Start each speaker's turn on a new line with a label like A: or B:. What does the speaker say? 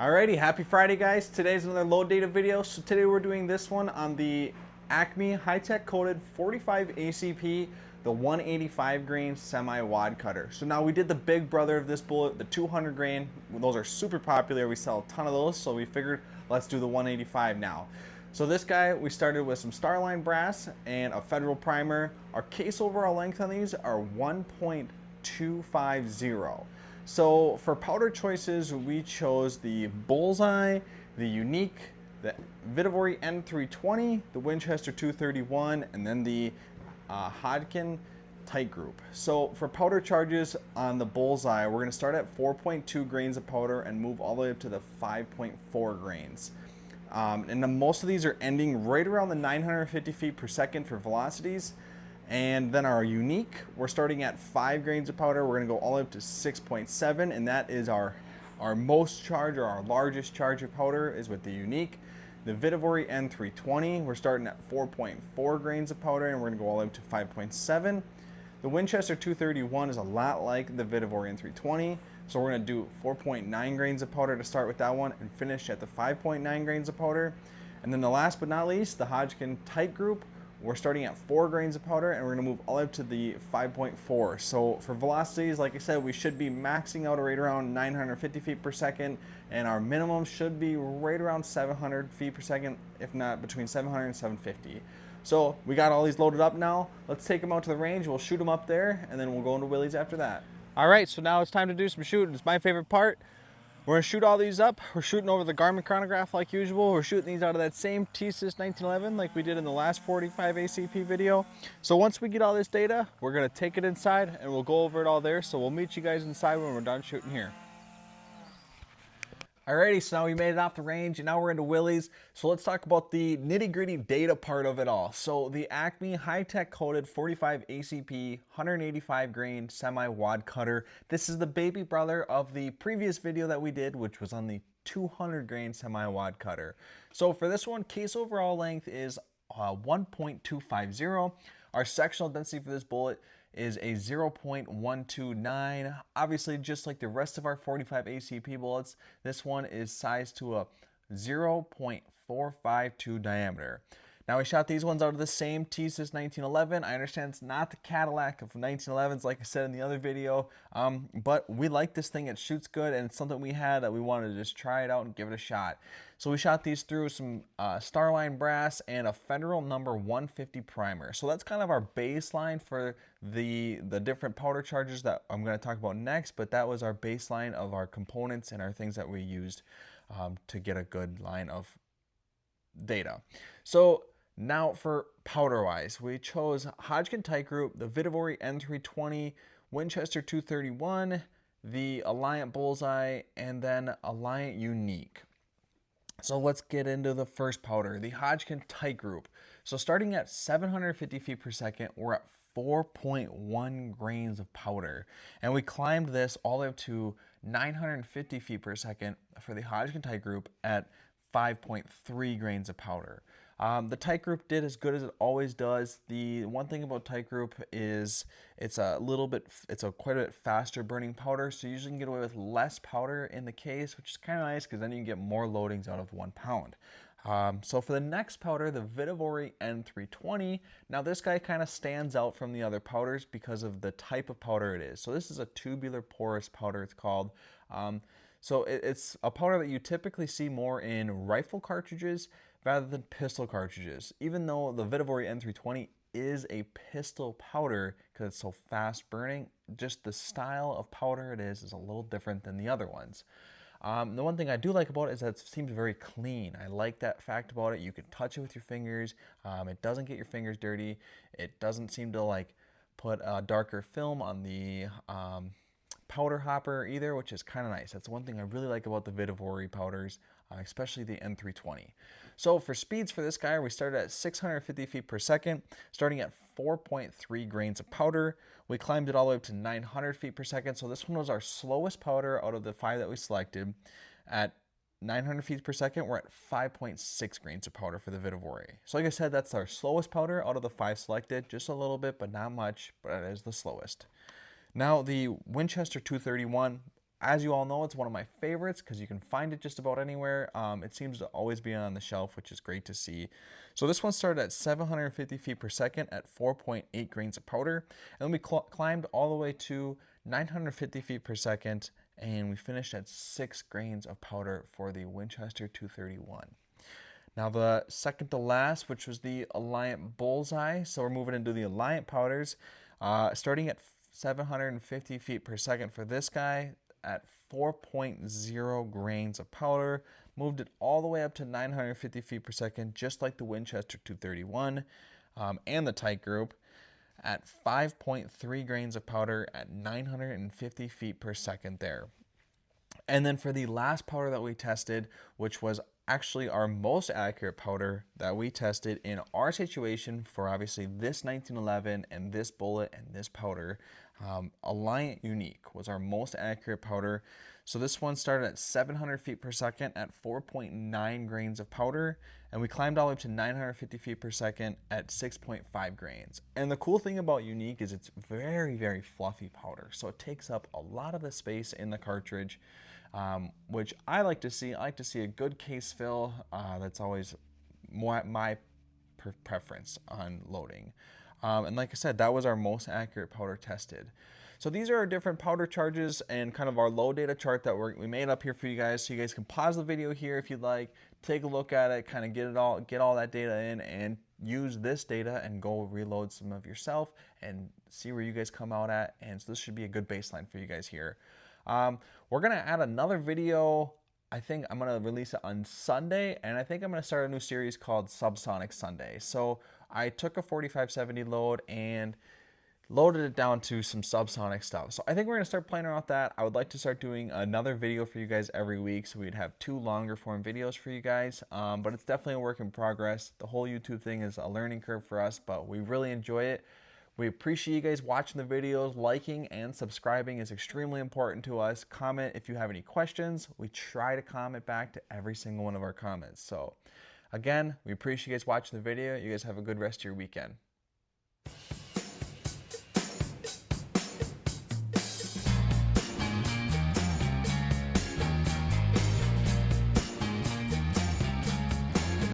A: Alrighty, happy Friday guys. Today's another load data video. So today we're doing this one on the ACME Hi-Tek Coated 45 ACP, the 185 grain Semi Wad-Cutter. So now we did the big brother of this bullet, the 200 grain. Those are super popular. We sell a ton of those, so we figured let's do the 185 now. So this guy, we started with some Starline brass and a Federal primer. Our case overall length on these are 1.250. So for powder choices, we chose the Bullseye, the Unique, the Vihtavuori N320, the Winchester 231, and then the Hodgdon Titegroup. So for powder charges on the Bullseye, we're going to start at 4.2 grains of powder and move all the way up to the 5.4 grains. And most of these are ending right around the 950 feet per second for velocities. And then our Unique, we're starting at 5 grains of powder. We're going to go all the way up to 6.7, and that is our most charge, or our largest charge of powder is with the Unique. The Vihtavuori N320, we're starting at 4.4 grains of powder, and we're going to go all the way up to 5.7. The Winchester 231 is a lot like the Vihtavuori N320, so we're going to do 4.9 grains of powder to start with that one and finish at the 5.9 grains of powder. And then the last but not least, the Hodgdon Titegroup. We're starting at 4 grains of powder and we're going to move all the way up to the 5.4. So for velocities, like I said, we should be maxing out right around 950 feet per second, and our minimum should be right around 700 feet per second, if not between 700 and 750. So we got all these loaded up now. Let's take them out to the range. We'll shoot them up there and then we'll go into Willie's after that. All right, so now it's time to do some shooting. It's my favorite part. We're gonna shoot all these up. We're shooting over the Garmin Chronograph like usual. We're shooting these out of that same TSYS 1911 like we did in the last 45 ACP video. So once we get all this data, we're gonna take it inside and we'll go over it all there. So we'll meet you guys inside when we're done shooting here. Alrighty, so now we made it off the range and now we're into Willie's. So let's talk about the nitty-gritty data part of it all. So the ACME Hi-Tek Coated 45 ACP 185 grain Semi Wad-Cutter. This is the baby brother of the previous video that we did, which was on the 200 grain Semi Wad-Cutter. So for this one, case overall length is 1.250. Our sectional density for this bullet is a 0.129. Obviously, just like the rest of our 45 ACP bullets, this one is sized to a 0.452 diameter. Now we shot these ones out of the same TSYS 1911. I understand it's not the Cadillac of 1911s like I said in the other video, but we like this thing. It shoots good and it's something we had that we wanted to just try it out and give it a shot. So we shot these through some Starline brass and a Federal number 150 primer. So that's kind of our baseline for the different powder charges that I'm going to talk about next, but that was our baseline of our components and our things that we used to get a good line of data. So now for powder wise, we chose Hodgdon Titegroup, the Vihtavuori N320, Winchester 231, the Alliant Bullseye, and then Alliant Unique. So let's get into the first powder, the Hodgdon Titegroup. So starting at 750 feet per second, we're at 4.1 grains of powder. And we climbed this all the way up to 950 feet per second for the Hodgdon Titegroup at 5.3 grains of powder. The Titegroup did as good as it always does. The one thing about Titegroup is it's quite a bit faster burning powder, so you usually can get away with less powder in the case, which is kind of nice because then you can get more loadings out of 1 pound. So for the next powder, the Vihtavuori N320, now this guy kind of stands out from the other powders because of the type of powder it is. So this is a tubular porous powder, it's called. So it's a powder that you typically see more in rifle cartridges rather than pistol cartridges, even though the Vihtavuori N320 is a pistol powder because it's so fast burning. Just the style of powder it is a little different than the other ones. The one thing I do like about it is that it seems very clean. I like that fact about it. You can touch it with your fingers. It doesn't get your fingers dirty. It doesn't seem to like put a darker film on the powder hopper either, which is kind of nice. That's one thing I really like about the Vihtavuori powders, especially the N320. So for speeds for this guy, we started at 650 feet per second, starting at 4.3 grains of powder. We climbed it all the way up to 900 feet per second. So this one was our slowest powder out of the 5 that we selected. At 900 feet per second, we're at 5.6 grains of powder for the Vihtavuori. So like I said, that's our slowest powder out of the 5 selected. Just a little bit, but not much, but it is the slowest. Now the Winchester 231, as you all know, it's one of my favorites because you can find it just about anywhere. It seems to always be on the shelf, which is great to see. So this one started at 750 feet per second at 4.8 grains of powder. And then we climbed all the way to 950 feet per second, and we finished at 6 grains of powder for the Winchester 231. Now the second to last, which was the Alliant Bullseye. So we're moving into the Alliant powders, starting at 750 feet per second for this guy at 4.0 grains of powder, moved it all the way up to 950 feet per second, just like the Winchester 231 and the Titegroup, at 5.3 grains of powder at 950 feet per second there. And then for the last powder that we tested, which was actually our most accurate powder that we tested in our situation for obviously this 1911 and this bullet and this powder, Alliant Unique was our most accurate powder. So this one started at 700 feet per second at 4.9 grains of powder, and we climbed all the way up to 950 feet per second at 6.5 grains. And the cool thing about Unique is it's very, very fluffy powder. So it takes up a lot of the space in the cartridge, which I like to see. I like to see a good case fill. That's always my preference on loading. And like I said, that was our most accurate powder tested. So these are our different powder charges and kind of our load data chart that we made up here for you guys. So you guys can pause the video here if you'd like, take a look at it, kind of get all that data in, and use this data and go reload some of yourself and see where you guys come out at. And so this should be a good baseline for you guys here. We're gonna add another video. I think I'm gonna release it on Sunday, and I think I'm gonna start a new series called Subsonic Sunday. So I took a 4570 load and loaded it down to some subsonic stuff. So I think we're gonna start playing around with that. I would like to start doing another video for you guys every week, so we'd have 2 longer form videos for you guys. But it's definitely a work in progress. The whole YouTube thing is a learning curve for us, but we really enjoy it. We appreciate you guys watching the videos. Liking and subscribing is extremely important to us. Comment if you have any questions. We try to comment back to every single one of our comments. So again, we appreciate you guys watching the video. You guys have a good rest of your weekend.